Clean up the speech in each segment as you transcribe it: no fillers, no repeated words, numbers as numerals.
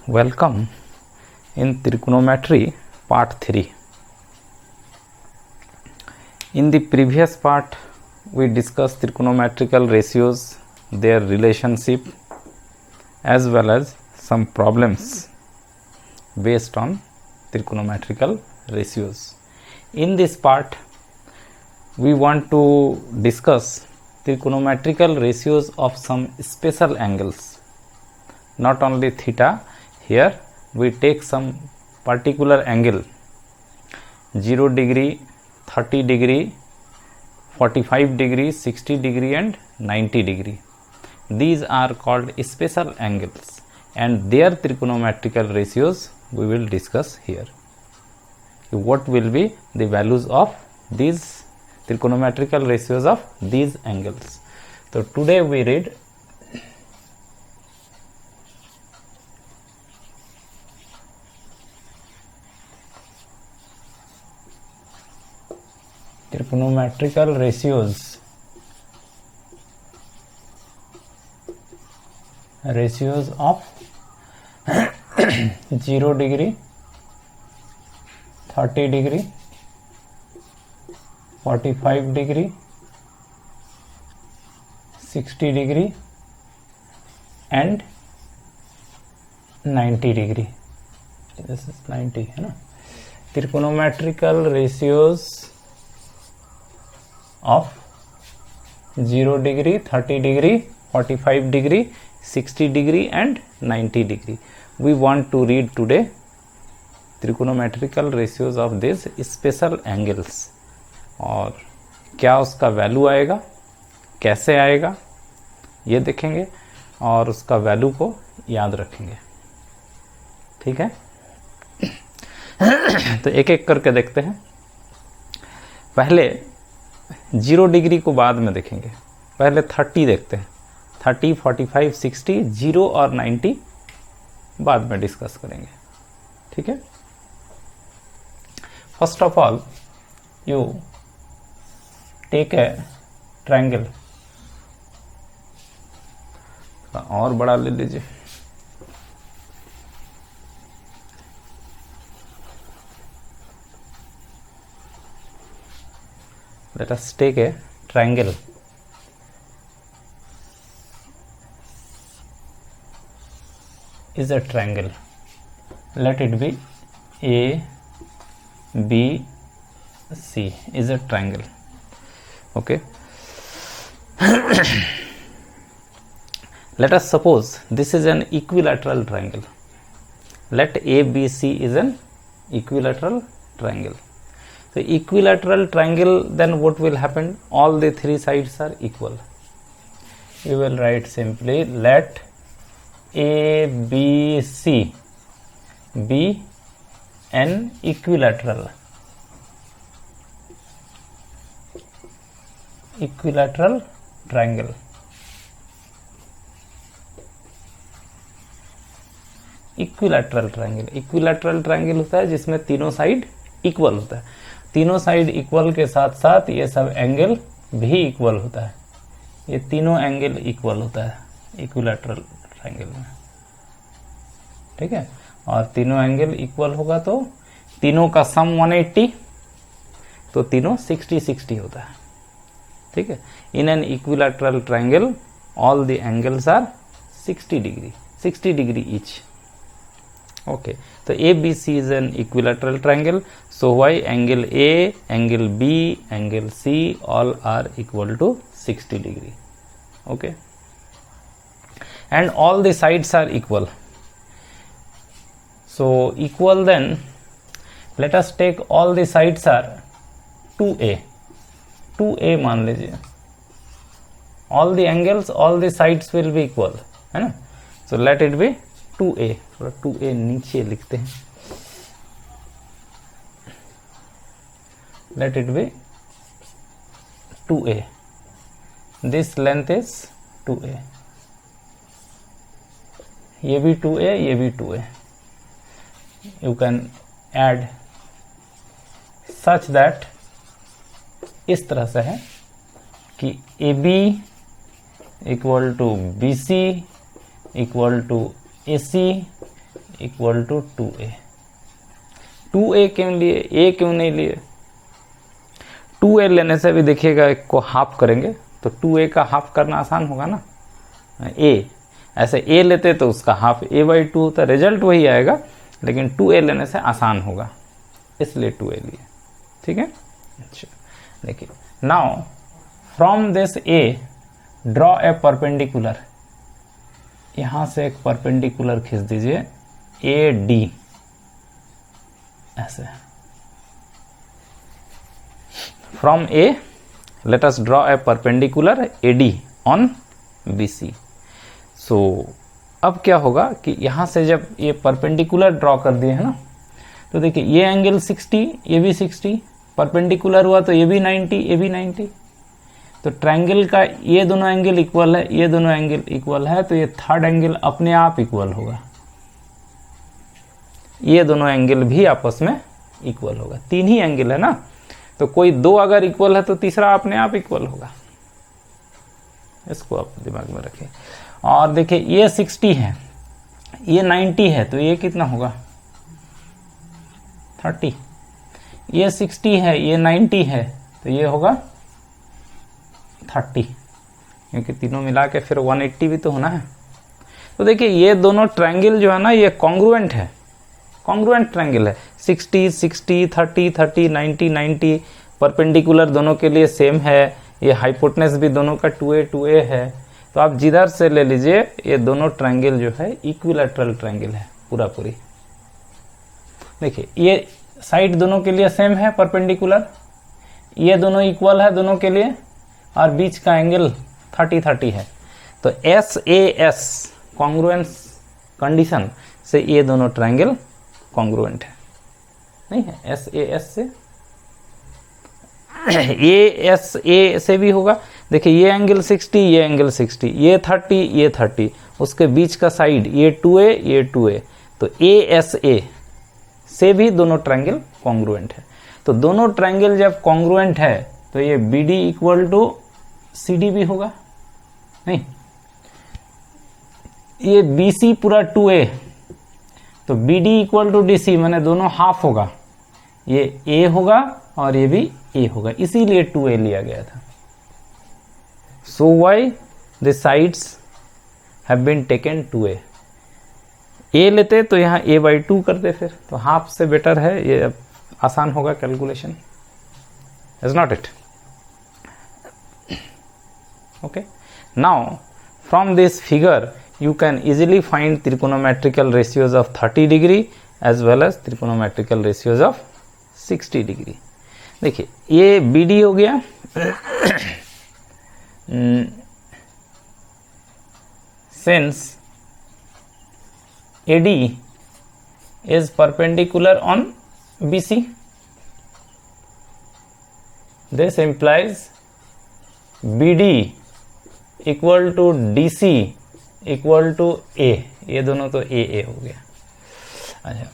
Welcome in trigonometry part 3. In the previous part we discussed trigonometrical ratios, their relationship as well as some problems based on trigonometrical ratios. In this part we want to discuss trigonometrical ratios of some special angles, not only theta. Here we take some particular angle 0 degree, 30 degree, 45 degree, 60 degree and 90 degree. These are called special angles and their trigonometrical ratios we will discuss here. What will be the values of these trigonometrical ratios of these angles? So today we read trigonometrical ratios of 0 degree, 30 degree, 45 degree, 60 degree and 90 degree. This is 90 है ना. Trigonometrical ratios of 0 degree, 30 degree, 45 degree, 60 degree and 90 degree. We want to read today trigonometrical ratios of these special angles और क्या उसका value आएगा, कैसे आएगा ये देखेंगे और उसका वैल्यू को याद रखेंगे. ठीक है. तो एक एक करके देखते हैं. पहले 0 डिग्री को बाद में देखेंगे. पहले 30 देखते हैं. 30, 45, 60, 0 और 90 बाद में डिस्कस करेंगे. ठीक है. First of all you take a triangle. और बड़ा ले लीजिए. Let us take a triangle. Is a triangle. Let it be A, B, C is a triangle. Okay. Let us suppose this is an equilateral triangle. Let A, B, C is an equilateral triangle. So equilateral triangle, then what will happen? All the three sides are equal. We will write simply let A, B, C be an equilateral triangle. Equilateral triangle होता है जिसमें तीनों side equal होता है. तीनों side equal के साथ साथ ये सब एंगल भी इक्वल होता है. ये तीनों एंगल इक्वल होता है इक्विलैटरल ट्रायंगल में. ठीक है. और तीनों एंगल इक्वल होगा तो तीनों का सम 180, तो तीनों 60-60 होता है. ठीक है. In an equilateral triangle all the angles are 60 degree each. Okay, so ABC is an equilateral triangle. So why angle A, angle B, angle C all are equal to 60 degree. Okay, and all the sides are equal. So equal, then let us take all the sides are 2A मान लीजिए. All the angles, all the sides will be equal, है ना. So let it be 2A. थोड़ा 2A नीचे लिखते हैं. Let it be 2A. This length is 2A. ये भी 2A, ये भी 2A. You can add such that इस तरह से है कि AB equal to BC equal to AC equal to 2a। 2a क्यों लिए, a क्यों नहीं लिए? 2a लेने से भी देखिएगा एक को हाफ करेंगे तो 2a का हाफ करना आसान होगा ना। a ऐसे a लेते तो उसका हाफ a/2 होता, रिजल्ट वही आएगा, लेकिन 2a लेने से आसान होगा, इसलिए 2a लिए। ठीक है, अच्छा देखिए, now from this a draw a perpendicular, यहां से एक परपेंडिकुलर खींच दीजिए AD, ऐसे। From A let us draw a perpendicular AD on BC। सो अब क्या होगा कि यहां से जब ये परपेंडिकुलर ड्रॉ कर दिए है ना, तो देखिए ये एंगल 60, ये भी 60, परपेंडिकुलर हुआ तो ये भी 90, ये भी 90, तो ट्रायंगल का ये दोनों एंगल इक्वल है, ये दोनों एंगल इक्वल है, तो ये थर्ड एंगल अपने आप इक्वल होगा, ये दोनों एंगल भी आपस में इक्वल होगा। तीन ही एंगल है ना, तो कोई दो अगर इक्वल है तो तीसरा अपने आप इक्वल होगा, इसको आप दिमाग में रखें। और देखिए ये 60 है, ये 90 है, तो ये कितना होगा 30, ये 60 है, ये 90 है, तो ये होगा 30, क्योंकि तीनों मिला के फिर 180 भी तो होना है। तो देखिए ये दोनों ट्रायंगल जो है ना, ये कॉन्ग्रुएंट है, कॉन्ग्रुएंट ट्रायंगल है। 60 60, 30 30, 90 90, परपेंडिकुलर दोनों के लिए सेम है, ये हाइपोटेनस भी दोनों का 2a है, तो आप जिधर से ले लीजिए ये दोनों ट्रायंगल जो है इक्विलैटरल ट्रायंगल है पूरा पूरी। देखिए ये साइड दोनों के लिए सेम है परपेंडिकुलर, ये दोनों इक्वल है दोनों के लिए, और बीच का एंगल 30 30 है, तो SAS कॉन्ग्रुएंस कंडीशन से ये दोनों ट्रायंगल कॉन्ग्रुएंट है, नहीं है SAS से, ASA से भी होगा। देखिए ये एंगल 60, ये एंगल 60, ये 30, ये 30, उसके बीच का साइड ये 2a, ये 2a, तो ASA से भी दोनों ट्रायंगल कॉन्ग्रुएंट है। तो दोनों ट्रायंगल जब कॉन्ग्रुएंट है तो ये BD इक्वल टू CD भी होगा, नहीं, ये BC पूरा 2a, तो BD इक्वल टू DC, माने दोनों हाफ होगा, ये A होगा और ये भी A होगा, इसीलिए 2a लिया गया था। So why the sides have been taken 2a, A लेते तो यहाँ a/2 करते, फिर तो हाफ से बेटर है, ये आसान होगा calculation, is not it? Okay, now from this figure you can easily find trigonometrical ratios of 30 degree as well as trigonometrical ratios of 60 degree। देखिए ये BD हो गया, since AD is perpendicular on BC, this implies BD equal to DC equal to A, ये दोनों तो A हो गया। अच्छा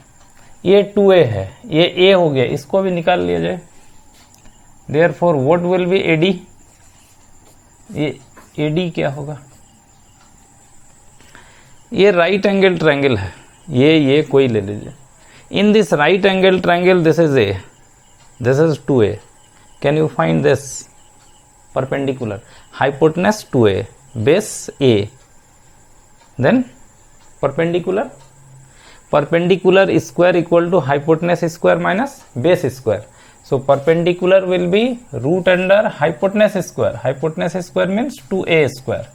ये 2a है, ये A हो गया, इसको भी निकाल लिया जाए। Therefore what will be AD, ये AD क्या होगा, ये राइट एंगल ट्रायंगल है, ये कोई ले लीजिए। In this right angle triangle this is A, this is 2a, can you find this perpendicular, hypotenuse 2a, base A, then perpendicular square equal to hypotenuse square minus base square, so perpendicular will be root under hypotenuse square means 2a square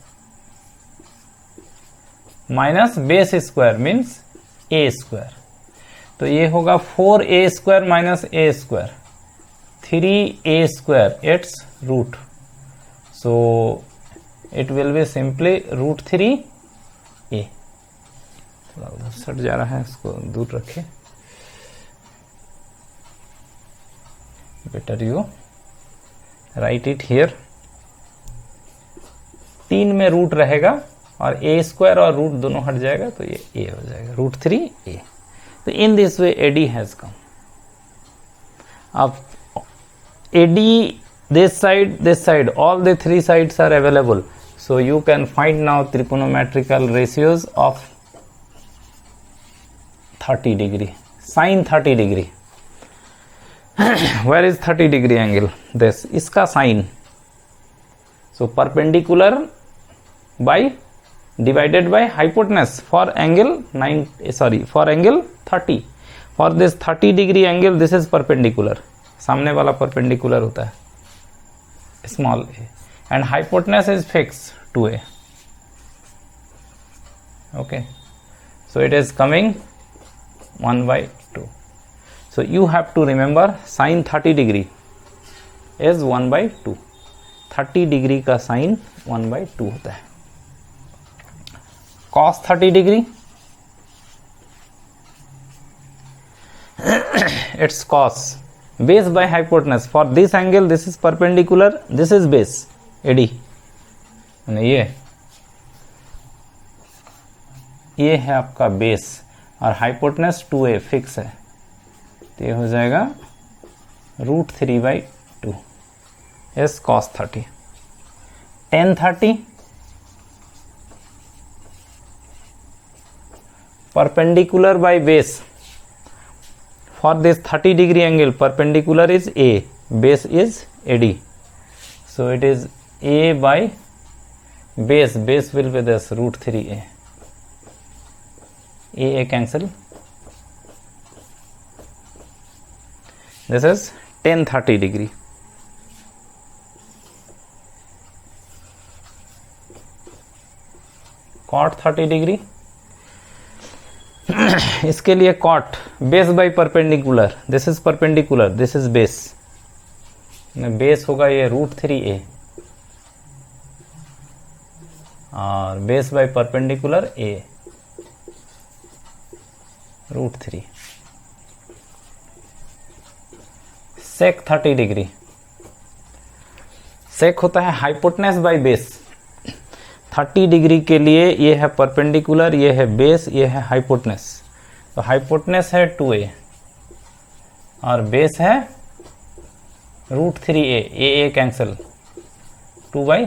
minus base square means a square, तो ये होगा 4a square minus a square, 3a square its root, so it will be simply root 3a। थोड़ा उधर सट जा रहा है, इसको दूर रखें, better you right it here. 3 में रूट रहेगा और a स्क्वायर और रूट दोनों हट जाएगा, तो ये a हो जाएगा, रूट 3a। तो in this way AD has come. अब AD this side all the 3 sides are available, so you can find now trigonometrical ratios of 30 degree, sin 30 degree. Where is 30 degree angle? This, इसका sin. So perpendicular by divided by hypotenuse for angle for angle 30. For this 30 degree angle, this is perpendicular. सामने वाला perpendicular होता है, small a, and hypotenuse is fixed 2a. Okay, so it is coming 1 by 2. So you have to remember sin 30 degree is 1 by 2. 30 degree का sin 1 by 2 होता है. Cos 30 degree, it's cos, base by hypotenuse. For this angle, this is perpendicular, this is base, AD. ये है आपका base और hypotenuse 2a fix है, तो ये हो जाएगा √3/2 is cos 30. tan 30 perpendicular by base. For this 30 degree angle, perpendicular is a, base is AD. So it is a by base. Base will be this √3a. A cancel. This is tan 30 degree. Cot 30 degree. इसके लिए cot base by perpendicular. This is perpendicular, this is base. Base होगा ये √3a और base by perpendicular a √3. sec 30 degree. sec होता है hypotenuse by base. 30 degree के लिए ये है परपेंडिकुलर, ये है बेस, ये है हाइपोटेनस. तो हाइपोटेनस है 2a और बेस है √3a. a cancel, 2 by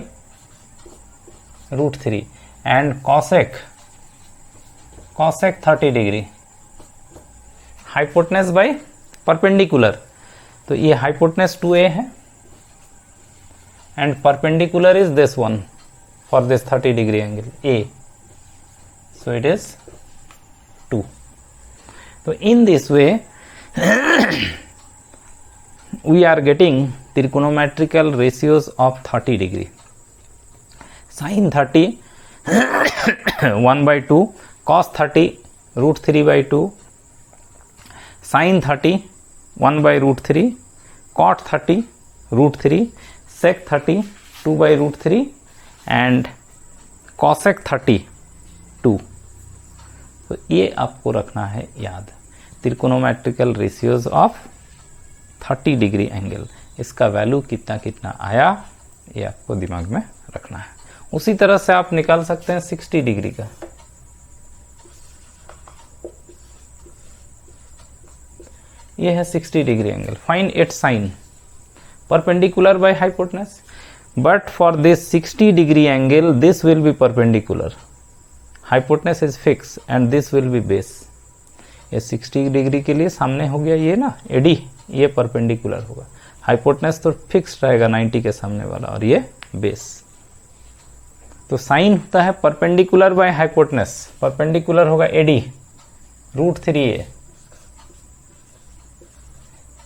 √3. And cosec 30 degree, hypotenuse by perpendicular. तो ये हाइपोटेनस 2a है and perpendicular is this one for this 30 degree angle a. So it is 2. तो in this way we are getting trigonometrical ratios of 30 degree. Sin 30 1 by 2, cos 30 √3/2, sin 30 1 by √3, cot 30 √3, sec 30 2 by √3 and cosec 30 2. तो ये आपको रखना है याद, त्रिकोणोमेट्रिकल ratios of 30 degree angle. इसका value कितना कितना आया ये आपको दिमाग में रखना है. उसी तरह से आप निकाल सकते हैं 60 डिग्री का. ये है 60 degree angle. Find its sine. Perpendicular by hypotenuse, but for this 60 degree angle this will be perpendicular, hypotenuse is fix and this will be base. ये 60 डिग्री के लिए सामने हो गया ये ना एडी, ये परपेंडिकुलर होगा. हाइपोटेनस तो फिक्स रहेगा 90 के सामने वाला और ये बेस. तो साइन होता है परपेंडिकुलर बाय हाइपोटेनस. परपेंडिकुलर होगा AD √3a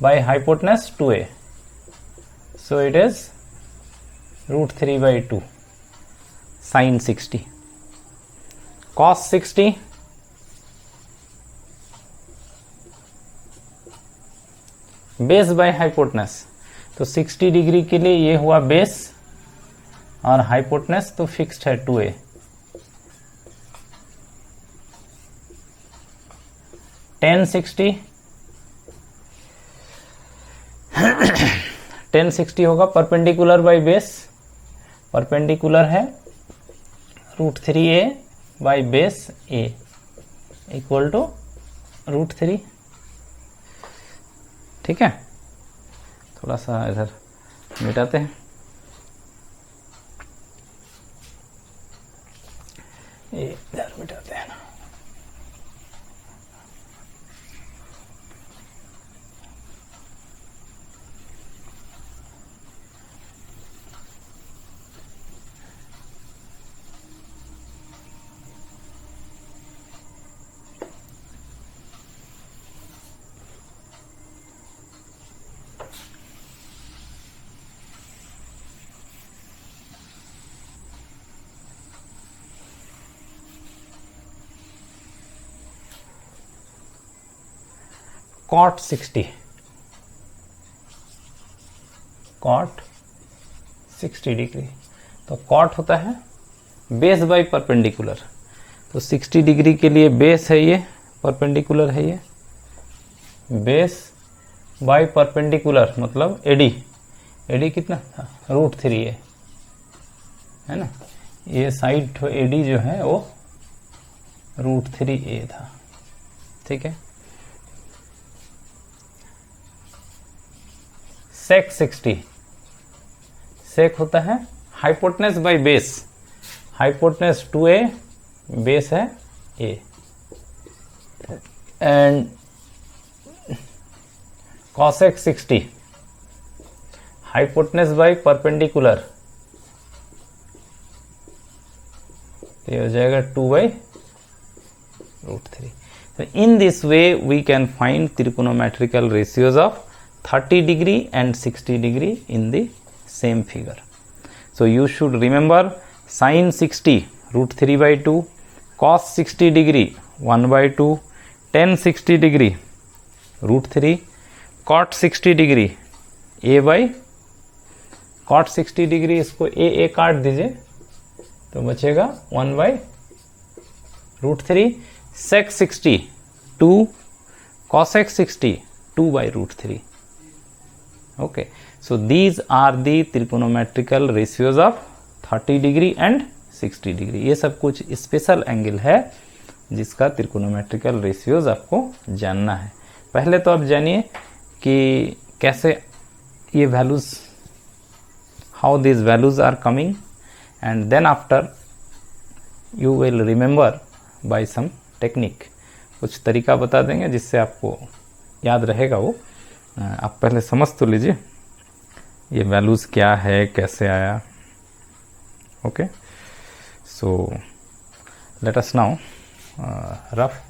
by hypotenuse 2a. So it is √3/2 sine 60. cos 60 base by hypotenuse. तो 60 डिग्री के लिए ये हुआ बेस और हाइपोटेनस तो फिक्स्ड है 2a. tan 60 होगा परपेंडिकुलर बाय बेस. परपेंडिकुलर है √3a by base a equal to √3. ठीक है, थोड़ा सा इधर मिटाते हैं. इधर मिटाते हैं ना. Cot 60, cot 60 degree. तो कॉट होता है बेस बाय परपेंडिकुलर, तो 60 डिग्री के लिए बेस है ये, परपेंडिकुलर है ये, बेस बाय परपेंडिकुलर मतलब एडी, एडी कितना था √3 है ना, ये साइड एडी जो है वो √3a था, ठीक है। सेक 60, सेक होता है hypotenuse by base, hypotenuse 2a, base है a, and cosec 60, hypotenuse by perpendicular, तो ये हो जाएगा 2/√3। So in this way we can find trigonometrical ratios of 30 degree and 60 degree in the same figure. So you should remember sin 60 √3/2, cos 60 degree 1/2, tan 60 degree √3, cot 60 degree cot 60 degree इसको a काट दीजिए तो बचेगा 1/√3, sec 60 2, cosec 60 2/√3. Okay, so these are the trigonometrical ratios of 30 degree and 60 degree. ये सब कुछ special angle है जिसका त्रिकोणोमेट्रिकल रेशियोज आपको जानना है। पहले तो आप जानिए कि कैसे ये values, how this values are coming, and then after you will remember by some technique. कुछ तरीका बता देंगे जिससे आपको याद रहेगा वो। आप पहले समझ तो लीजिए ये वैल्यूज क्या है, कैसे आया। Okay, so let us now rough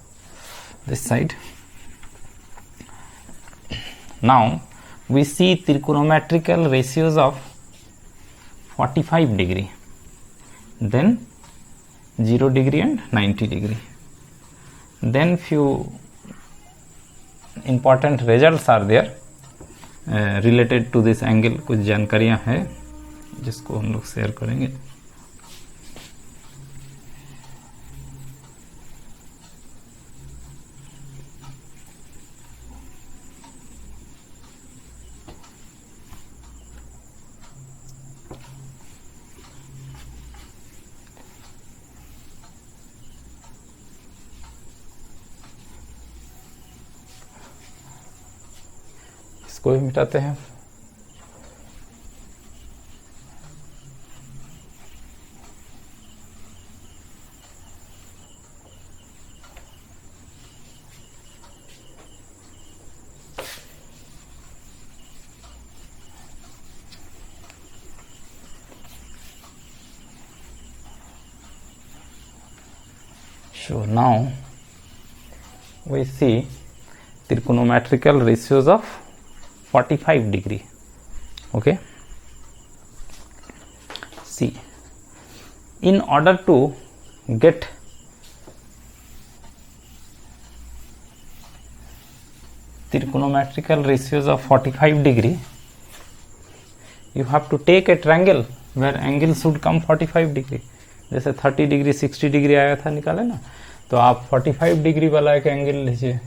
this side. Now we see trigonometrical ratios of 45 degree, then 0 degree and 90 degree. Then few important results are there related to this angle। कुछ जानकारियां हैं जिसको हम लोग शेयर करेंगे। इसको भी मिटाते हैं। So now we see trigonometrical ratios of 45 degree. Okay, see, in order to get trigonometrical ratios of 45 degree, you have to take a triangle where angle should come 45 degree। जैसे 30 डिग्री 60 डिग्री आया था, निकाले ना, तो आप 45 degree वाला एक angle लीजिए।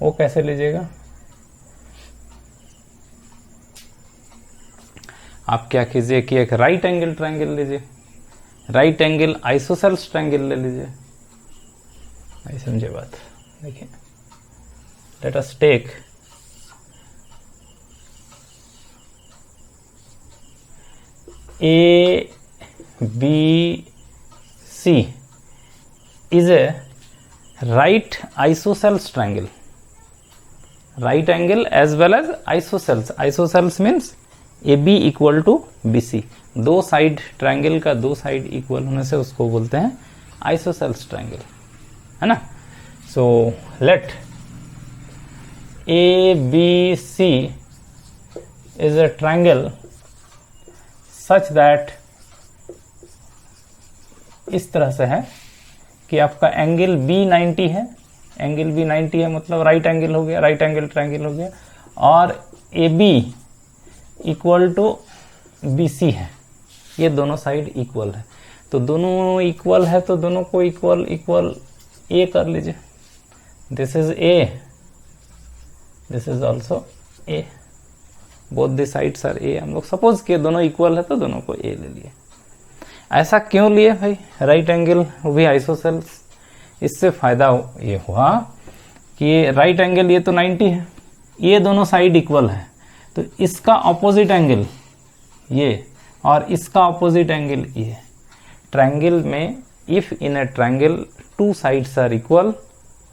वो कैसे लीजिएगा? आप क्या कीजिए कि एक राइट एंगल ट्रायंगल लीजिए, राइट एंगल आइसोसेल्स ट्रायंगल ले लीजिए। नहीं समझे बात? देखिए, let us take ABC is a right isosceles triangle, right angle as well as isosceles। isosceles means AB equal to BC। दो साइड ट्रायंगल का दो साइड इक्वल होने से उसको बोलते हैं आइसोसेल्स ट्रायंगल, है ना। So let ABC is a triangle such that इस तरह से है कि आपका एंगल B 90 है, एंगल भी 90 है, मतलब राइट एंगल हो गया, राइट एंगल ट्रायंगल हो गया, और A B equal to B C है, ये दोनों साइड इक्वल है। तो दोनों इक्वल है तो दोनों को इक्वल इक्वल ए कर लीजिए, this is A, this is also A, both the sides are A. हम लोग सपोज किए दोनों इक्वल है तो दोनों को ए ले लिए। ऐसा क्यों लिए भाई, राइट एंगल वो भी आइसोसेल्स, इससे फायदा ये हुआ कि राइट एंगल ये तो 90 है, ये दोनों साइड इक्वल है, तो इसका ऑपोजिट एंगल ये और इसका ऑपोजिट एंगल ये। ट्रायंगल में if in a triangle two sides are equal,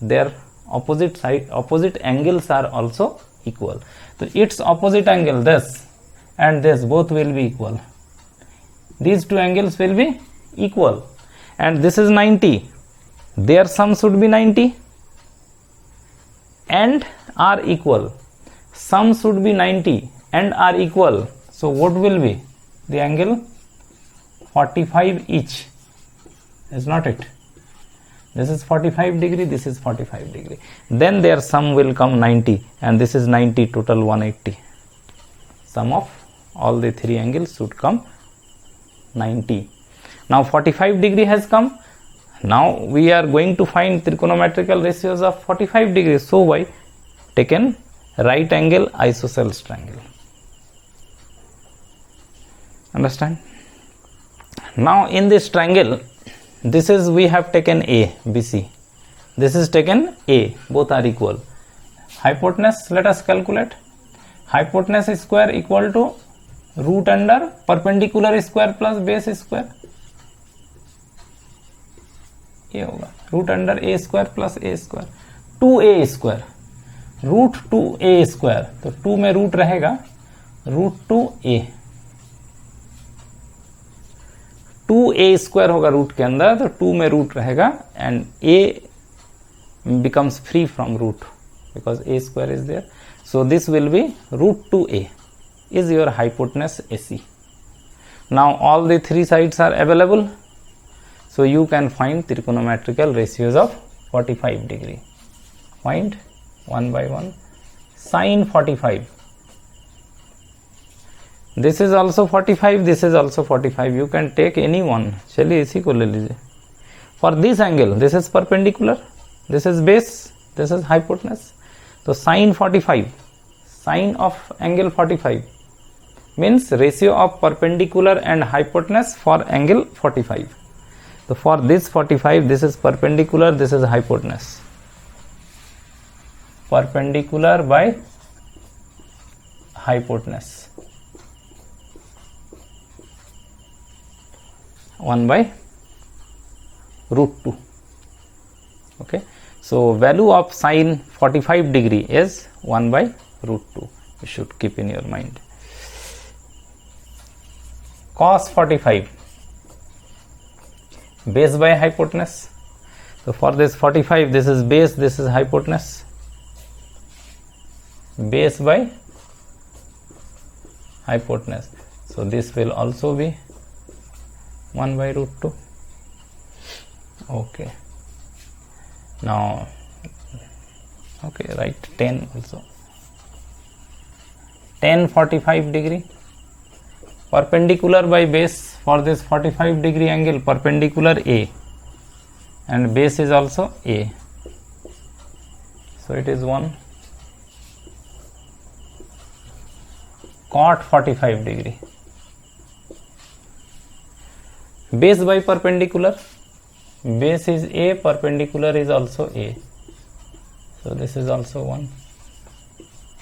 there opposite angles are also equal. So its opposite angle this and this both will be equal. These two angles will be equal, and this is 90. Their sum should be 90 and are equal. Sum should be 90 and are equal. So what will be the angle? 45 each. Is not it? This is 45 degree, this is 45 degree. Then their sum will come 90, and this is 90, total 180. Sum of all the three angles should come 90. Now 45 degree has come. Now we are going to find trigonometrical ratios of 45 degrees. So by taken right angle isosceles triangle. Understand? Now in this triangle, this is we have taken A, BC. This is taken A. Both are equal. Hypotenuse, let us calculate. Hypotenuse square equal to root under perpendicular square plus base square. ये होगा root under A square plus A square. 2A square. Root 2A square. तो 2 में root रहेगा root 2A. 2A square होगा root के अंदर, तो 2 में रूट रहेगा and A becomes free from root because A square is there. So this will be root 2A is your hypotenuse AC. Now all the three sides are available, so you can find trigonometrical ratios of 45 degree. Find one by one. Sin 45. This is also 45, this is also 45. You can take any one. चलिए इसी को ले लीजिए. For this angle, this is perpendicular, this is base, this is hypotenuse. तो sin 45, sin of angle 45 means ratio of perpendicular and hypotenuse for angle 45. So for this 45, this is perpendicular, this is hypotenuse. Perpendicular by hypotenuse. 1 by root 2. Okay, so value of sin 45 degree is 1 by root 2. You should keep in your mind. Cos 45, base by hypotenuse. So for this 45, this is base, this is hypotenuse. Base by hypotenuse. So this will also be 1 by root 2. Okay, now okay, write 10 also. Tan 45 degree, perpendicular by base. For this 45 degree angle, perpendicular A and base is also A, so it is 1. Cot 45 degree, base by perpendicular, base is A, perpendicular is also A, so this is also 1.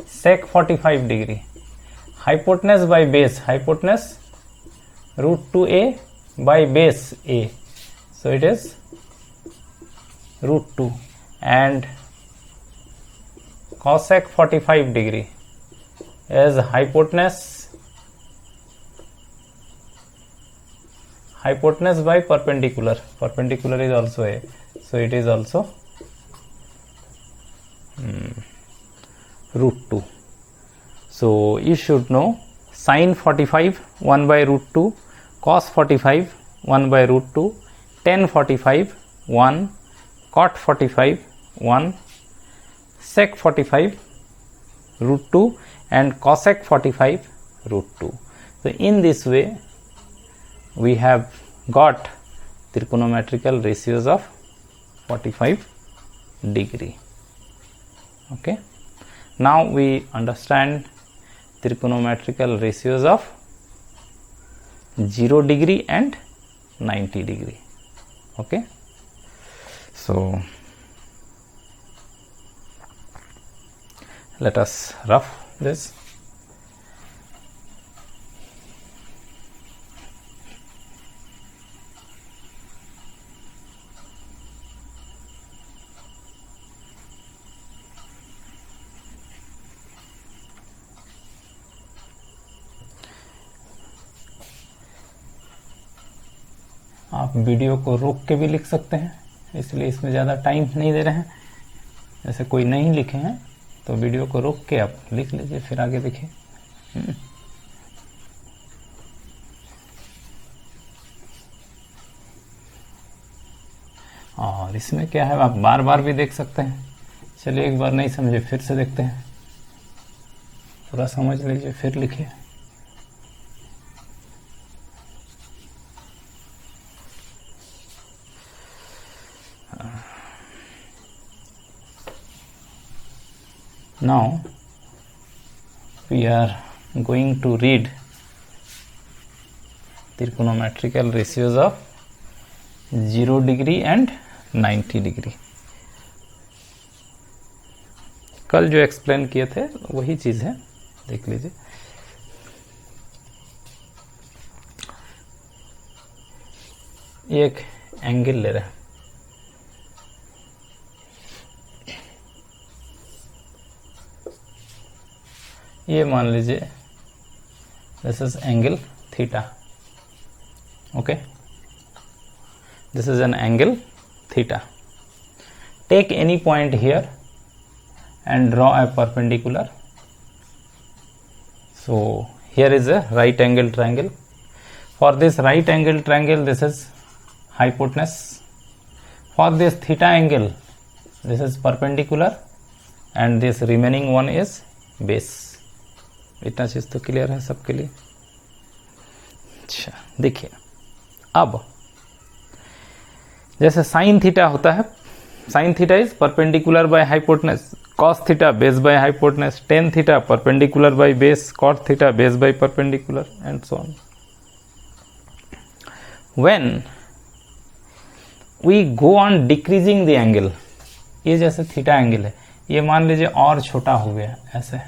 Sec 45 degree, hypotenuse by base, hypotenuse root 2A by base A, so it is root 2. And cosec 45 degree is hypotenuse by perpendicular, perpendicular is also A, so it is also root 2. So you should know sin 45 1 by root 2, cos 45 1 by root 2, tan 45 1, cot 45 1 sec 45 root 2 and cosec 45 root 2. So in this way we have got trigonometrical ratios of 45 degree. Okay, now we understand trigonometrical ratios of 0 degree and 90 degree. Okay, so let us rough this. आप video को रोक के भी लिख सकते हैं, इसलिए इसमें ज़्यादा टाइम नहीं दे रहे हैं। जैसे कोई नहीं लिखे हैं तो वीडियो को रोक के आप लिख लीजिए, फिर आगे देखिए। और इसमें क्या है, आप बार बार भी देख सकते हैं। चलिए एक बार नहीं समझे फिर से देखते हैं, पूरा समझ लीजिए फिर लिखिए। Now we are going to read trigonometrical ratios of 0 degree and 90 degree. कल जो एक्सप्लेन किए थे वही चीज है, देख लीजिए। एक एंगल ले रहे हैं, ये मान लीजिए this is angle theta. Okay, this is an angle theta. Take any point here and draw a perpendicular. So here is a right angle triangle. For this right angle triangle, this is hypotenuse. For this theta angle, this is perpendicular, and this remaining one is base. इतना चीज तो clear है सबके लिए। अच्छा देखिए, अब जैसे साइन थीटा होता है, sine theta is perpendicular by hypotenuse, cos theta base by hypotenuse, tan theta perpendicular by base, cot theta base by perpendicular, and so on. When we go on decreasing the angle, ये जैसे theta angle है, ये मान लीजिए और छोटा हो गया ऐसे,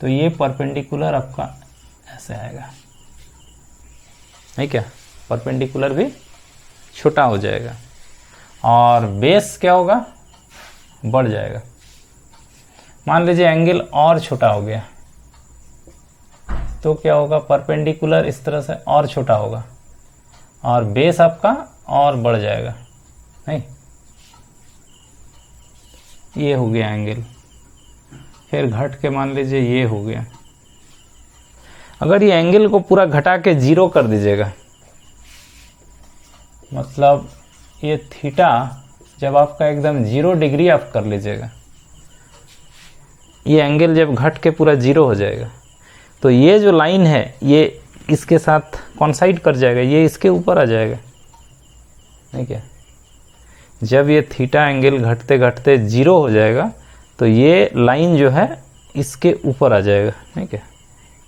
तो ये परपेंडिकुलर आपका ऐसे आएगा, है क्या? परपेंडिकुलर भी छोटा हो जाएगा और बेस क्या होगा, बढ़ जाएगा। मान लीजिए एंगल और छोटा हो गया तो क्या होगा, परपेंडिकुलर इस तरह से और छोटा होगा और बेस आपका और बढ़ जाएगा, नहीं? ये हो गया एंगल, फिर घट के मान लीजिए ये हो गया। अगर ये एंगल को पूरा घटा के 0 कर दीजिएगा, मतलब ये थीटा जब आपका एकदम 0 डिग्री आप कर लीजिएगा, ये एंगल जब घट के पूरा 0 हो जाएगा, तो ये जो लाइन है ये इसके साथ कॉन्साइड कर जाएगा, ये इसके ऊपर आ जाएगा, नहीं क्या? जब ये थीटा एंगल घटते घटते 0 हो जाएगा तो ये लाइन जो है इसके ऊपर आ जाएगा, नहीं क्या?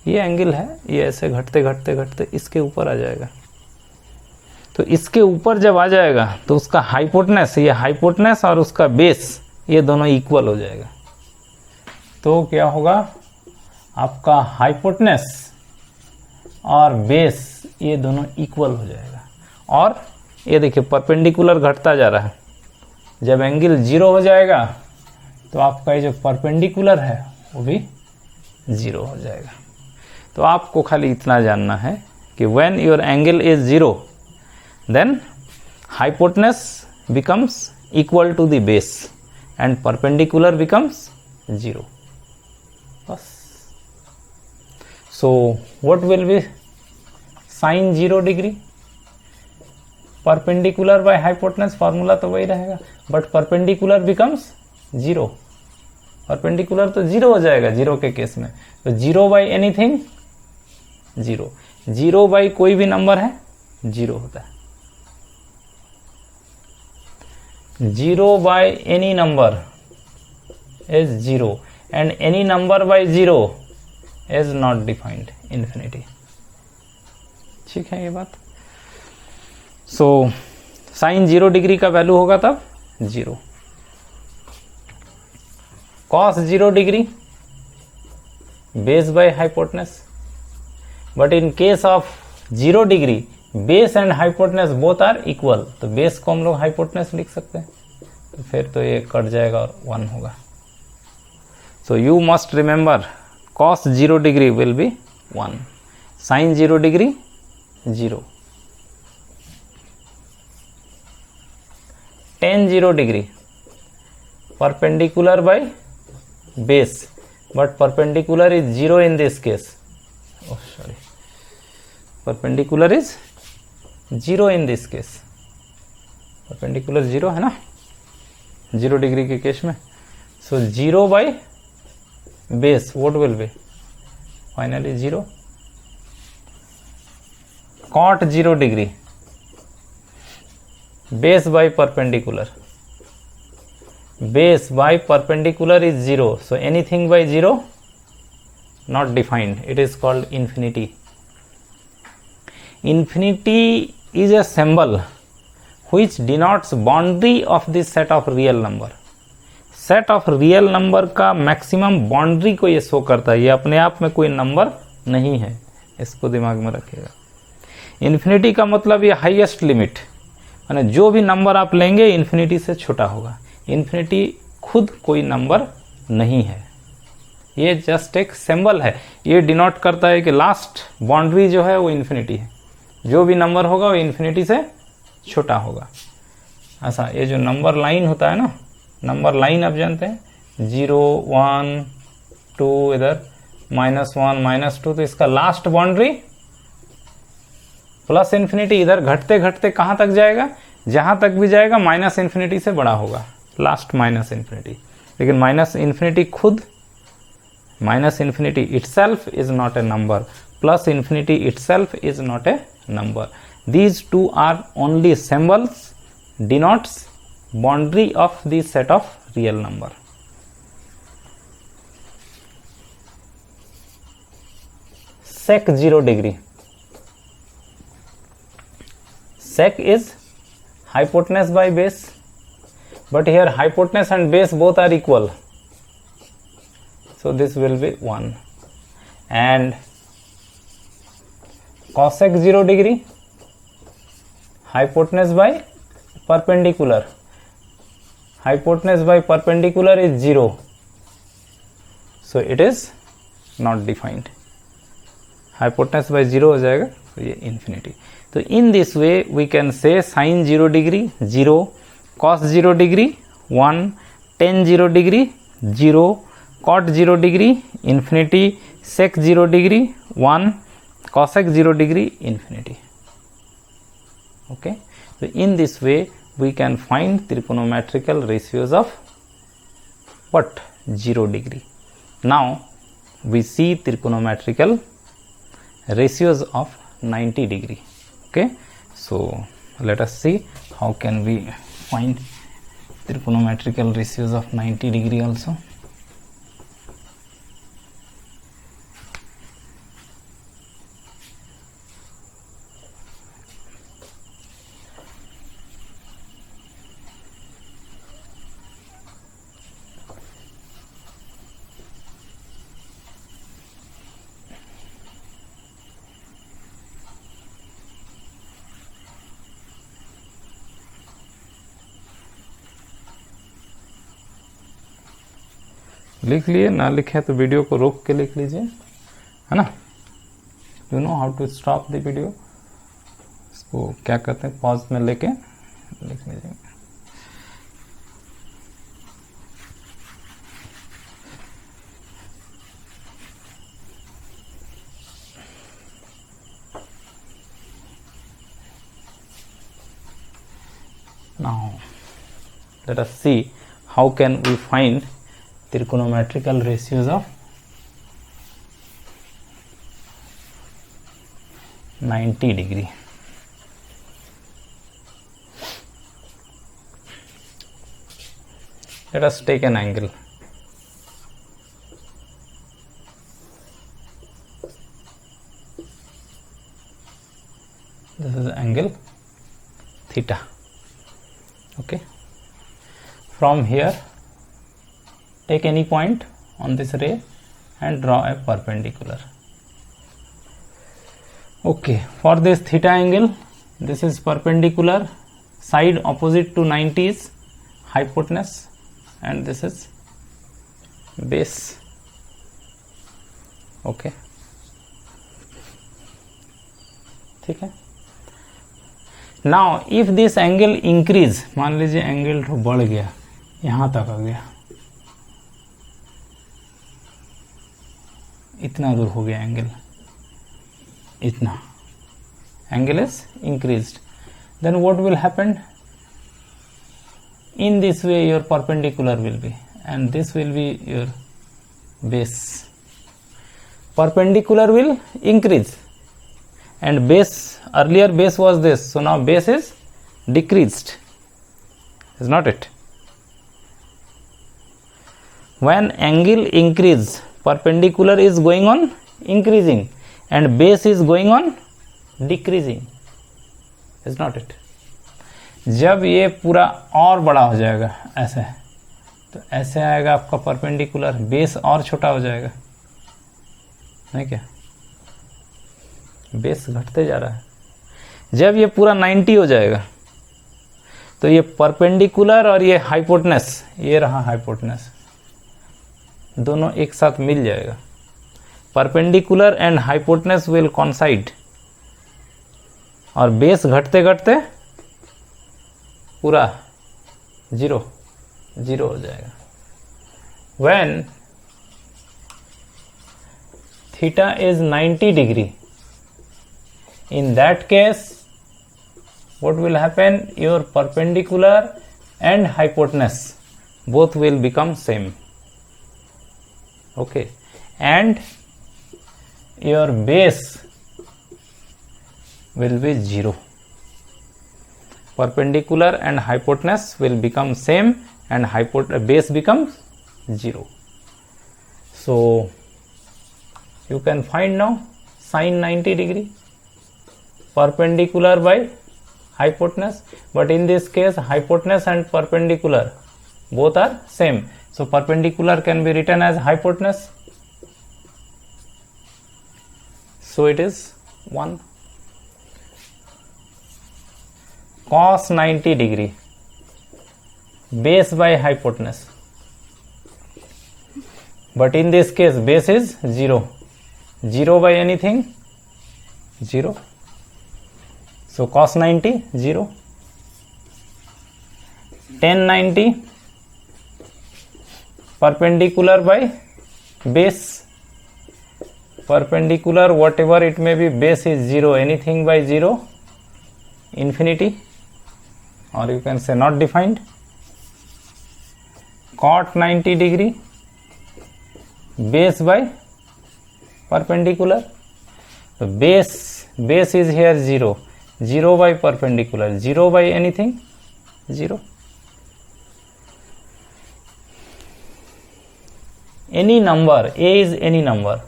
ये एंगल है, ये ऐसे घटते घटते घटते इसके ऊपर आ जाएगा। तो इसके ऊपर जब आ जाएगा तो उसका हाइपोटेनस, ये हाइपोटेनस और उसका बेस ये दोनों इक्वल हो जाएगा। तो क्या होगा, आपका हाइपोटेनस और बेस ये दोनों इक्वल हो जाएगा। और ये देखिए परपेंडिकुलर घटता जा रहा है, जब एंगल 0 हो जाएगा तो आपका ये जो परपेंडिकुलर है वो भी 0 हो जाएगा। तो आपको खाली इतना जानना है कि when your angle is 0 then hypotenuse becomes equal to the base and perpendicular becomes 0. So what will be sine 0 degree? Perpendicular by hypotenuse formula तो वही रहेगा, but perpendicular becomes zero, perpendicular तो जीरो हो जाएगा जीरो के case में। तो zero by anything zero, zero by कोई भी नंबर है जीरो होता है, zero by any number is zero and any number by zero is not defined infinity. ठीक है ये बात। सो साइन 0 डिग्री का वैल्यू होगा तब zero, cos 0 degree base by hypotenuse, but in case of 0 degree base and hypotenuse both are equal, तो base को हम लोग हाइपोटेनस लिख सकते हैं, तो फिर तो ये कट जाएगा और 1 होगा। So you must remember cos 0 degree will B 1, sin 0 degree 0, tan 0 degree perpendicular by base, but perpendicular is 0 in this case, oh sorry, perpendicular is 0 in this case, perpendicular 0 है ना 0 डिग्री के case में। सो 0 by base what will be finally 0, cot 0 degree base by perpendicular, base by perpendicular is 0, so anything by 0 not defined, it is called infinity. Infinity is a symbol which denotes boundary of this set of real number. Set of real number का maximum boundary को ये show करता है, ये अपने आप में कोई नंबर नहीं है, इसको दिमाग में रखिएगा। इन्फिनिटी का मतलब ये हाईएस्ट लिमिट, यानी जो भी नंबर आप लेंगे इन्फिनिटी से छोटा होगा। इन्फिनिटी खुद कोई नंबर नहीं है, ये जस्ट एक सिंबल है, ये डिनोट करता है कि लास्ट बाउंड्री जो है वो इन्फिनिटी है, जो भी नंबर होगा वो इन्फिनिटी से छोटा होगा। ऐसा ये जो नंबर लाइन होता है ना, नंबर लाइन आप जानते हैं 0 1 2 इधर -1 -2, तो इसका लास्ट बाउंड्री प्लस इन्फिनिटी, इधर घटते घटते कहां तक जाएगा, जहां तक भी जाएगा माइनस इन्फिनिटी से बड़ा होगा, लास्ट माइनस इन्फिनिटी। लेकिन माइनस इन्फिनिटी खुद, minus infinity itself is not a number, plus infinity itself is not a number, these two are only symbols denotes boundary of the set of real number. Sec 0 degree, sec is hypotenuse by base, but here hypotenuse and base both are equal, so this will be 1. And cosec 0 degree, hypotenuse by perpendicular, hypotenuse by perpendicular is 0, so it is not defined, hypotenuse by 0 हो जाएगा, तो ये infinity। तो in this way we can say sin 0 degree 0, cos 0 degree 1, tan 0 degree 0, cot 0 degree infinity, sec 0 degree 1, cosec 0 degree infinity. Okay, so in this way we can find trigonometrical ratios of what 0 degree. Now we see trigonometrical ratios of 90 degree. Okay, so let us see how can we find trigonometrical ratios of 90 degree also. लिख लिए, ना लिखे तो video को रोक के लिख लीजिए, है ना। You know how to stop the video, इसको क्या कहते हैं, पॉज में लेके लिख लीजिए। Now let us see how can we find trigonometrical ratios of 90 degree. Let us take an angle. This is angle theta. Okay. From here, take any point on this ray and draw a perpendicular. Okay, for this theta angle, this is perpendicular, side opposite to 90 is hypotenuse, and this is base. Okay, ठीक है. Now if this angle increase, मान लीजिए angle बढ़ गया, यहाँ तक आ गया, इतना दूर हो गया एंगल, इतना angle is increased, then what will happen? In this way your perpendicular will be, and this will be your base. Perpendicular will increase, and base, earlier base was this, so now base is decreased, is not it? When angle increase, perpendicular is going on increasing and base is going on decreasing, is not it? जब ये पूरा और बड़ा हो जाएगा ऐसे, तो ऐसे आएगा आपका परपेंडिकुलर, बेस और छोटा हो जाएगा, नहीं क्या? बेस घटते जा रहा है. जब ये पूरा 90 हो जाएगा तो ये परपेंडिकुलर और ये हाइपोटेनस, ये रहा हाइपोटेनस, दोनों एक साथ मिल जाएगा. परपेंडिकुलर एंड हाइपोटेनस विल कॉन्साइड, और बेस घटते घटते पूरा जीरो हो जाएगा. When theta is 90 degree, in that case what will happen? Your perpendicular and hypotenuse both will become same. Okay, and your base will be 0. Perpendicular and hypotenuse will become same and base becomes 0. So you can find now sin 90 degree, perpendicular by hypotenuse, but in this case hypotenuse and perpendicular both are same, so perpendicular can be written as hypotenuse, so it is 1. Cos 90 degree, base by hypotenuse, but in this case base is 0 by anything, 0. So cos 90 0. Tan 90 perpendicular by base, perpendicular whatever it may be, base is 0, anything by 0, infinity, or you can say not defined. Cot 90 degree, base by perpendicular, so base is here 0 by perpendicular, 0 by anything, 0. Any number, a is any number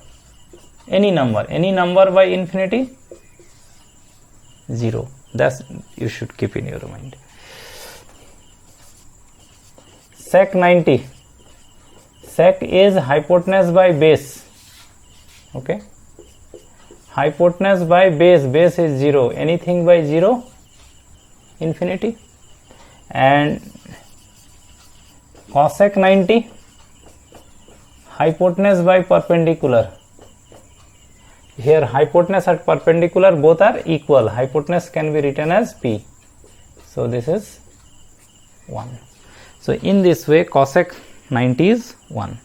by infinity, 0. That's you should keep in your mind. Sec 90, sec is hypotenuse by base. Okay, hypotenuse by base is 0, anything by 0, infinity. And cosec 90, hypotenuse by perpendicular, here hypotenuse and perpendicular both are equal, hypotenuse can be written as p, so this is 1. So in this way cosec 90 is 1,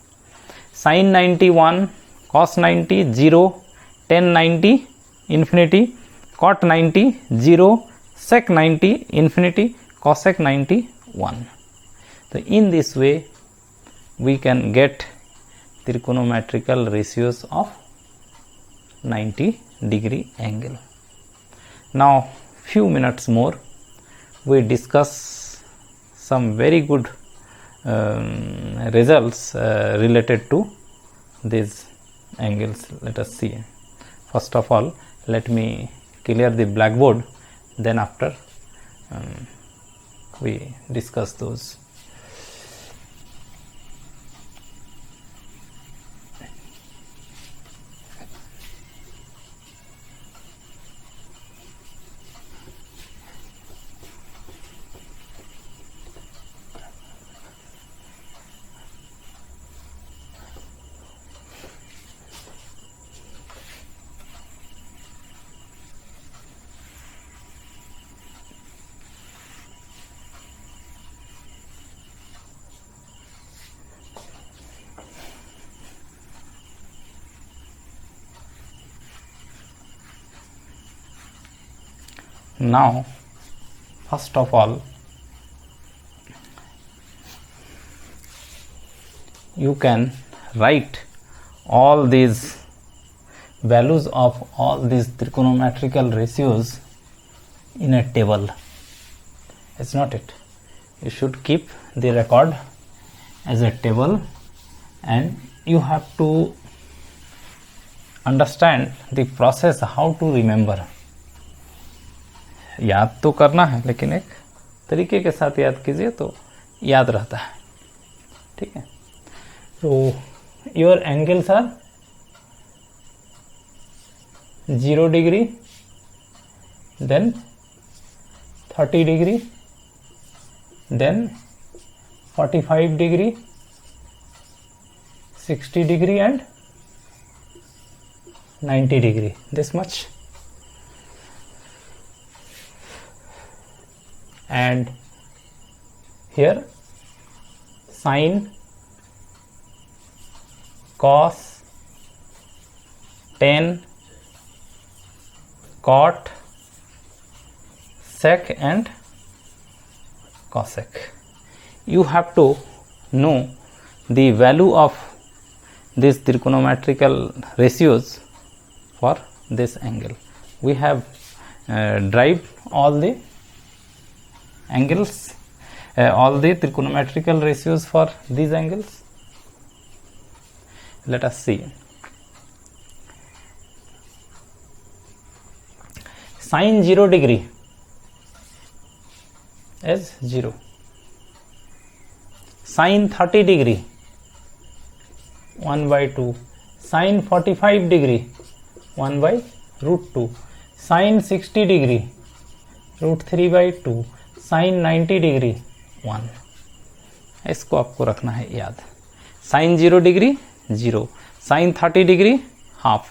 sin 90 1, cos 90 0, tan 90 infinity, cot 90 0, sec 90 infinity, cosec 91. So in this way we can get trigonometrical ratios of 90 degree angle. Now few minutes more we discuss some very good results related to these angles. Let us see. First of all, let me clear the blackboard, then after we discuss those. Now first of all, you can write all these values of all these trigonometrical ratios in a table. It's not it. You should keep the record as a table, and you have to understand the process how to remember. याद तो करना है, लेकिन एक तरीके के साथ याद कीजिए तो याद रहता है. ठीक है. तो your angles are 0 degree, then 30 degree, then 45 degree, 60 degree and 90 degree. This much. And here sine, cos, tan, cot, sec and cosec. You have to know the value of these trigonometrical ratios for this angle. We have derived all the angles, all the trigonometrical ratios for these angles. Let us see. Sine 0 degree is 0. Sine 30 degree 1 by 2. Sine 45 degree 1 by root 2. Sine 60 degree root 3 by 2. Sine 90 degree 1. इसको आपको रखना है याद. Sine 0 degree 0, sine 30 degree half,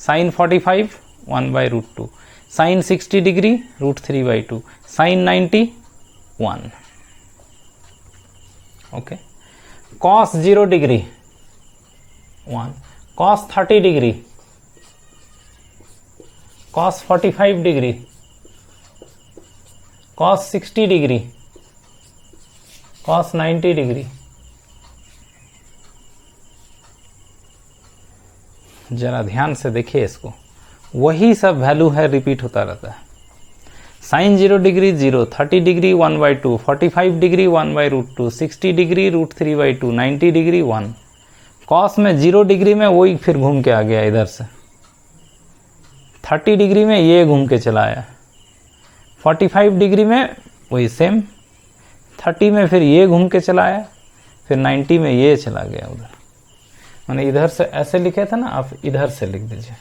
sine 45 1 by root 2, sine 60 degree root 3 by 2, sine 90 1. Okay. Cos 0 degree 1, cos 30 degree, cos 45 degree, cos 60 degree, cos 90 degree. जरा ध्यान से देखिए इसको. वही सब वैल्यू है, रिपीट होता रहता है. Sine 0 degree 0, 30 degree 1 by 2, 45 degree 1 by root 2, 60 degree root 3 by 2, 90 degree 1. Cos में 0 डिग्री में वही फिर घूम के आ गया इधर से. 30 डिग्री में ये घूम के चला आया. 45 डिग्री में वही सेम. 30 में फिर ये घूम के चला आया. फिर 90 में ये चला गया उधर. मैंने इधर से ऐसे लिखे थे ना, आप इधर से लिख दीजिए.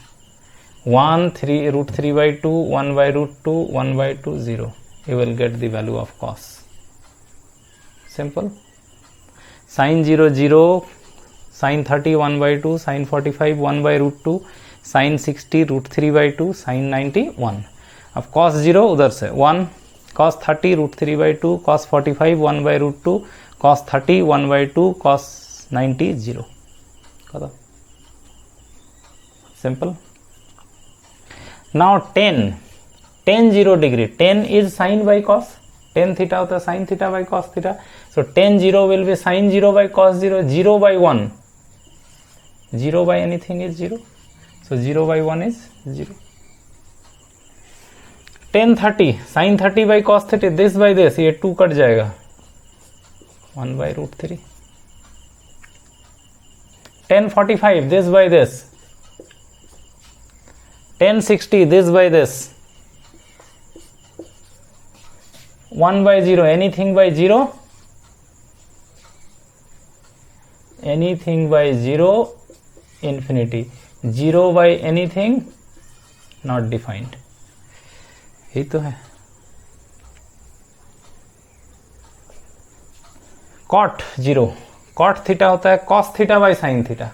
1 3 root 3 by 2, 1 by root 2, 1 by 2 0. You will get the value of cos. Simple. Sine 0 0, sine 30 1 by 2, sine 45 1 by root 2, sine 60 root 3 by 2, sine 90 1. अब cos 0 उधर से 1, cos 30 root 3 by 2, cos 45 1 by root 2, cos 30 1 by 2, cos 90 0. खत्म. Simple. Now tan 0 degree. tan is sine by cos. Tan theta होता है sine theta by cos theta. So tan zero will be sine zero by cos zero. Zero by one, zero by anything is zero. So zero by one is zero. Tan thirty sine thirty by cos thirty, this by this, ये two cut जाएगा, one by root three. Tan forty five this by this, tan sixty this by this, one by zero, anything by zero, anything by zero, infinity. Zero by anything not defined. यही तो है. Cot zero, cot theta होता है cos theta by sine theta.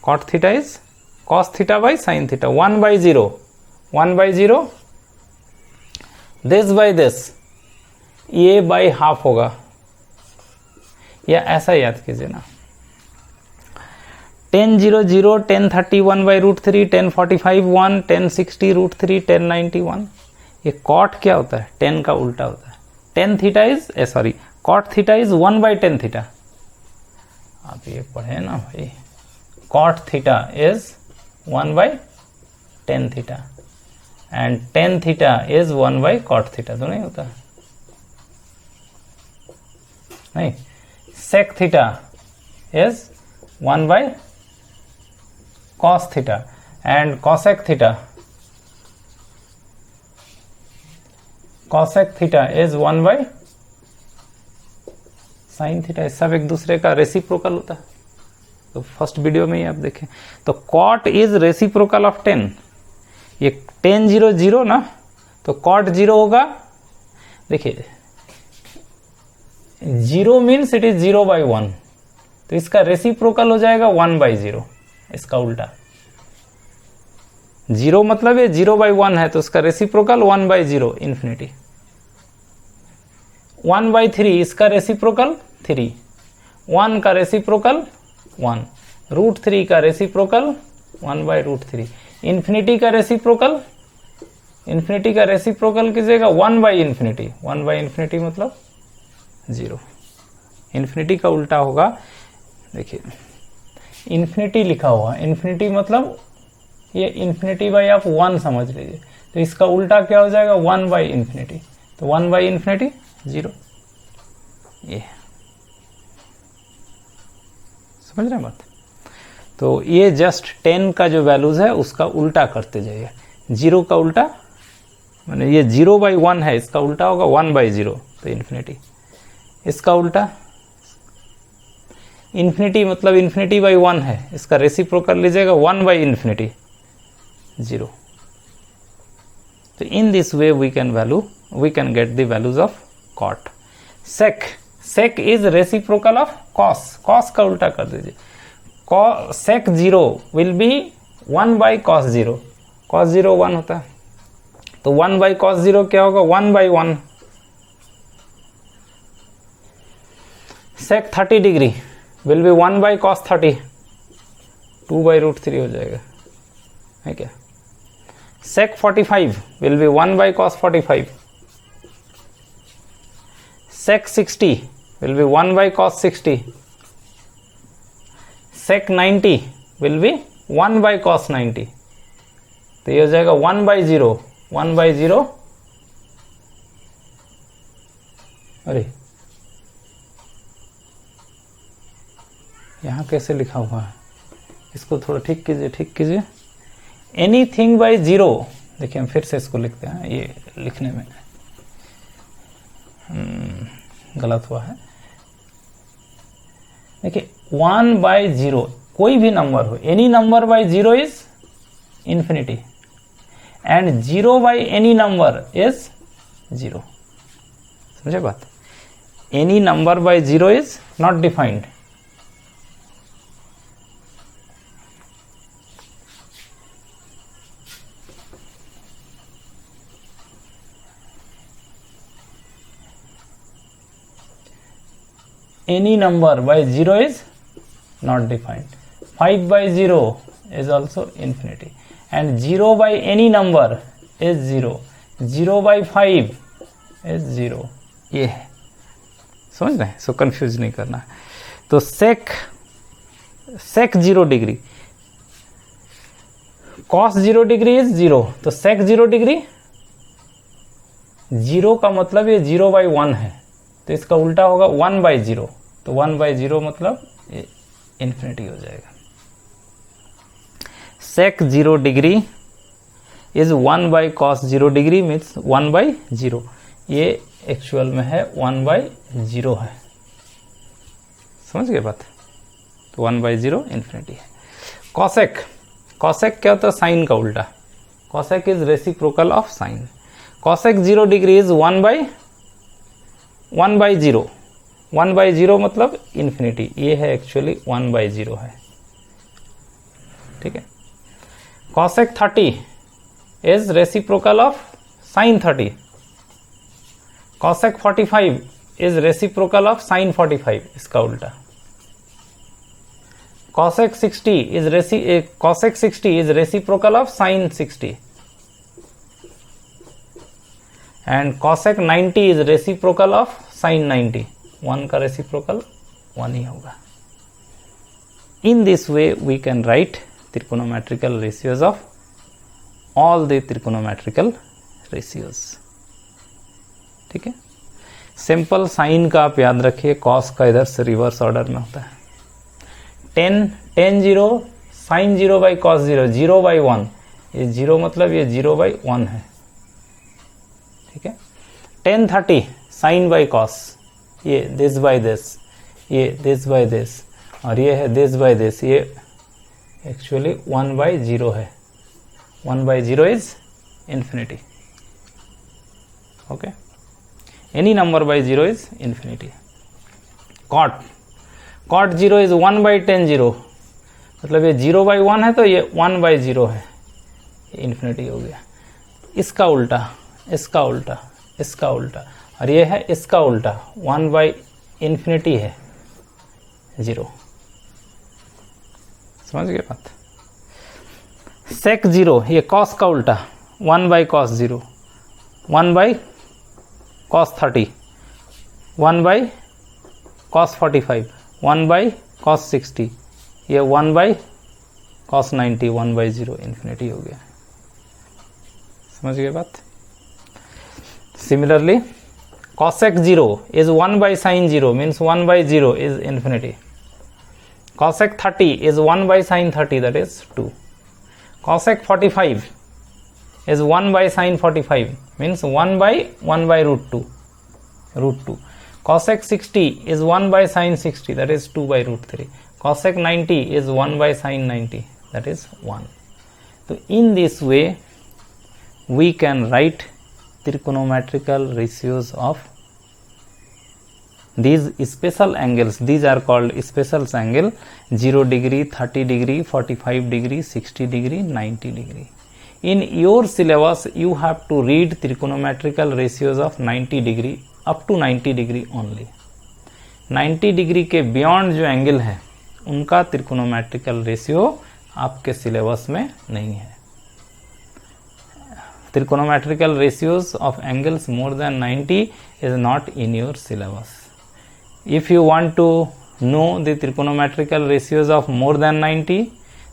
Cot theta is cos theta by sine theta. One by zero, one by zero, this by this, ये by half होगा, या ऐसा याद कीजिए ना. Tan zero zero, tan thirty one by root three, tan forty five one, tan sixty root three, tan ninety one. ये cot क्या होता है? टेन का उल्टा होता है. Tan theta is sorry cot theta is one by tan theta. आप ये पढ़े ना भाई. Cot theta is one by tan theta and tan theta is one by cot theta. तो नहीं होता नहीं. Sec theta is one by cos theta and cosec theta, cosec theta is 1 by sin theta. सब एक दूसरे का reciprocal होता है. तो फर्स्ट वीडियो में ही आप देखें. तो cot इज रेसिप्रोकल ऑफ 10. ये 10 जीरो जीरो ना, तो cot जीरो होगा. देखिए zero means it is zero by one, तो इसका रेसिप्रोकल हो जाएगा वन बाई जीरो. इसका उल्टा जीरो मतलब ये जीरो बाई वन है, तो उसका reciprocal one by zero, infinity. One by three, इसका रेसिप्रोकल थ्री. वन का रेसिप्रोकल वन. रूट थ्री का reciprocal one by root three. Infinity का रेसिप्रोकल, इंफिनिटी का रेसिप्रोकल कीजिएगा one by infinity. One by infinity मतलब जीरो. इंफिनिटी का उल्टा होगा, देखिए इंफिनिटी लिखा हुआ. इंफिनिटी मतलब ये इंफिनिटी बाई आप वन समझ लीजिए, तो इसका उल्टा क्या हो जाएगा? One by infinity. तो वन बाई इंफिनिटी जीरो. ये समझ रहे हैं बात? तो ये जस्ट 10 का जो वैल्यूज है उसका उल्टा करते जाइए. जीरो का उल्टा माने ये जीरो बाई वन है, इसका उल्टा होगा वन बाई जीरो, तो इंफिनिटी. इसका उल्टा इंफिनिटी मतलब इंफिनिटी बाई वन है, इसका रेसिप्रोकल लीजिएगा वन बाई इंफिनिटी, जीरो. तो in this way we can get the values of cot. Sec, sec is reciprocal of cos. Cos का उल्टा कर दीजिए. Sec zero will be one by cos zero. Cos zero one होता है, तो one by cos zero क्या होगा? One by one. Sec 30 degree will be one by cos 30, two by root three हो जाएगा, है क्या? Sec 45 will be one by cos 45. Sec 60 will be one by cos 60. Sec 90 will be one by cos 90. तो ये हो जाएगा one by zero, one by zero. अरे यहाँ कैसे लिखा हुआ है? इसको थोड़ा ठीक कीजिए, ठीक कीजिए. Anything by zero. देखिए हम फिर से इसको लिखते हैं, ये लिखने में गलत हुआ है. देखिए वन बाई जीरो, कोई भी नंबर हो, any number by zero is infinity and zero by any number is zero. समझे बात? Any number by zero is not defined. Any number by 0 is not defined. 5 by 0 is also infinity and 0 by any number is 0. 0 by 5 is 0, ये है, समझ रहे हैं? So confuse नहीं करना है। तो सेक 0 डिग्री, कॉस 0 डिग्री इज 0, तो सेक 0 डिग्री, 0 का मतलब ये 0/1 है, तो इसका उल्टा होगा 1/0, तो 1/0 मतलब इन्फिनिटी हो जाएगा। सेक 0 degree is 1/cos 0 degree means 1/0, ये एक्चुअल में है 1/0 है, समझ गए बात? तो 1/0 इन्फिनिटी है। कॉसेक, कॉसेक क्या होता है? साइन का उल्टा। Cosec is reciprocal of sign. Cosec 0 degree is 1/0, 1/0 मतलब इन्फिनिटी, ये है एक्चुअली 1/0 है, ठीक है। Cosec 30 is reciprocal of sine 30। Cosec 45 is reciprocal of sine 45, इसका उल्टा। Cosec 60 is reciprocal of sine 60 and cosec 90 is reciprocal of sine 90। 1 का reciprocal 1 ही होगा। In this way we can write trigonometrical ratios of all the trigonometrical ratios, ठीक है। Simple sign का आप याद रखिए, कॉस का इधर से रिवर्स ऑर्डर में होता है। 10 0 साइन 0/cos 0, 0/1, ये 0 मतलब ये 0/1 है, ठीक है। 10 30 साइन बाई कॉस, ये दिस बाई दिस, ये दिस बाई दिस, और ये है दिस बाई दिस, ये एक्चुअली 1/0 है। 1/0 is infinity, okay. Any number by 0 is infinity. Cot 0 is 1/10 0, मतलब ये 0/1 है तो ये 1/0 है, ये इन्फिनिटी हो गया। इसका उल्टा, इसका उल्टा, इसका उल्टा, और ये है इसका उल्टा, 1/∞ है 0, समझ गए बात? सेक 0, ये कॉस का उल्टा, 1/cos 0, 1/cos 30, 1/cos 45, 1/cos 60, ये 1/cos 90, 1/0 इन्फिनिटी हो गया, समझ गए बात? Similarly cosec 0 is 1/sin 0 means 1/0 is infinity. Cosec 30 is 1/sin 30, that is 2. Cosec 45 is 1/sin 45 means 1/√2, root 2. Cosec 60 is 1/sin 60, that is 2/√3. Cosec 90 is 1/sin 90, that is 1. So in this way we can write trigonometrical ratios of these special angles. These are called special angle: 0 degree, 30 degree, 45 degree, 60 degree, 90 degree. In your syllabus you have to read trigonometrical ratios of 90 degree up to 90 degree only. 90 degree के beyond जो angle है उनका trigonometrical ratio आपके syllabus में नहीं है. Trigonometrical ratios of angles more than 90 is not in your syllabus. If you want to know the trigonometrical ratios of more than 90,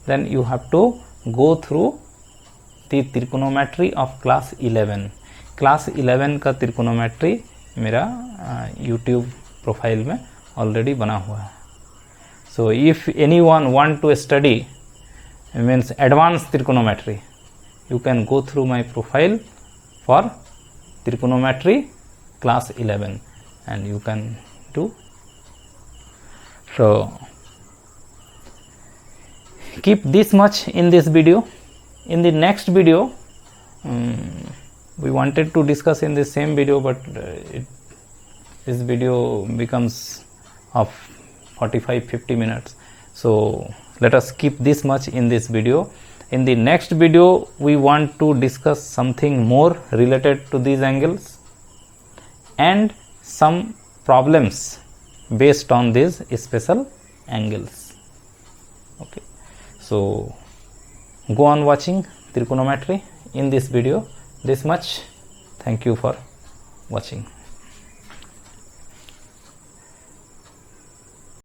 then you have to go through the trigonometry of class 11. Class 11 का trigonometry मेरा YouTube profile में already बना हुआ है. So if anyone want to study means advanced trigonometry, you can go through my profile for trigonometry class 11 and you can do. So keep this much in this video. In the next video we wanted to discuss in the same video, but this video becomes of 45-50 minutes, so let us keep this much in this video. In the next video we want to discuss something more related to these angles and some problems based on these special angles. Okay, so go on watching trigonometry in this video. This much. Thank you for watching.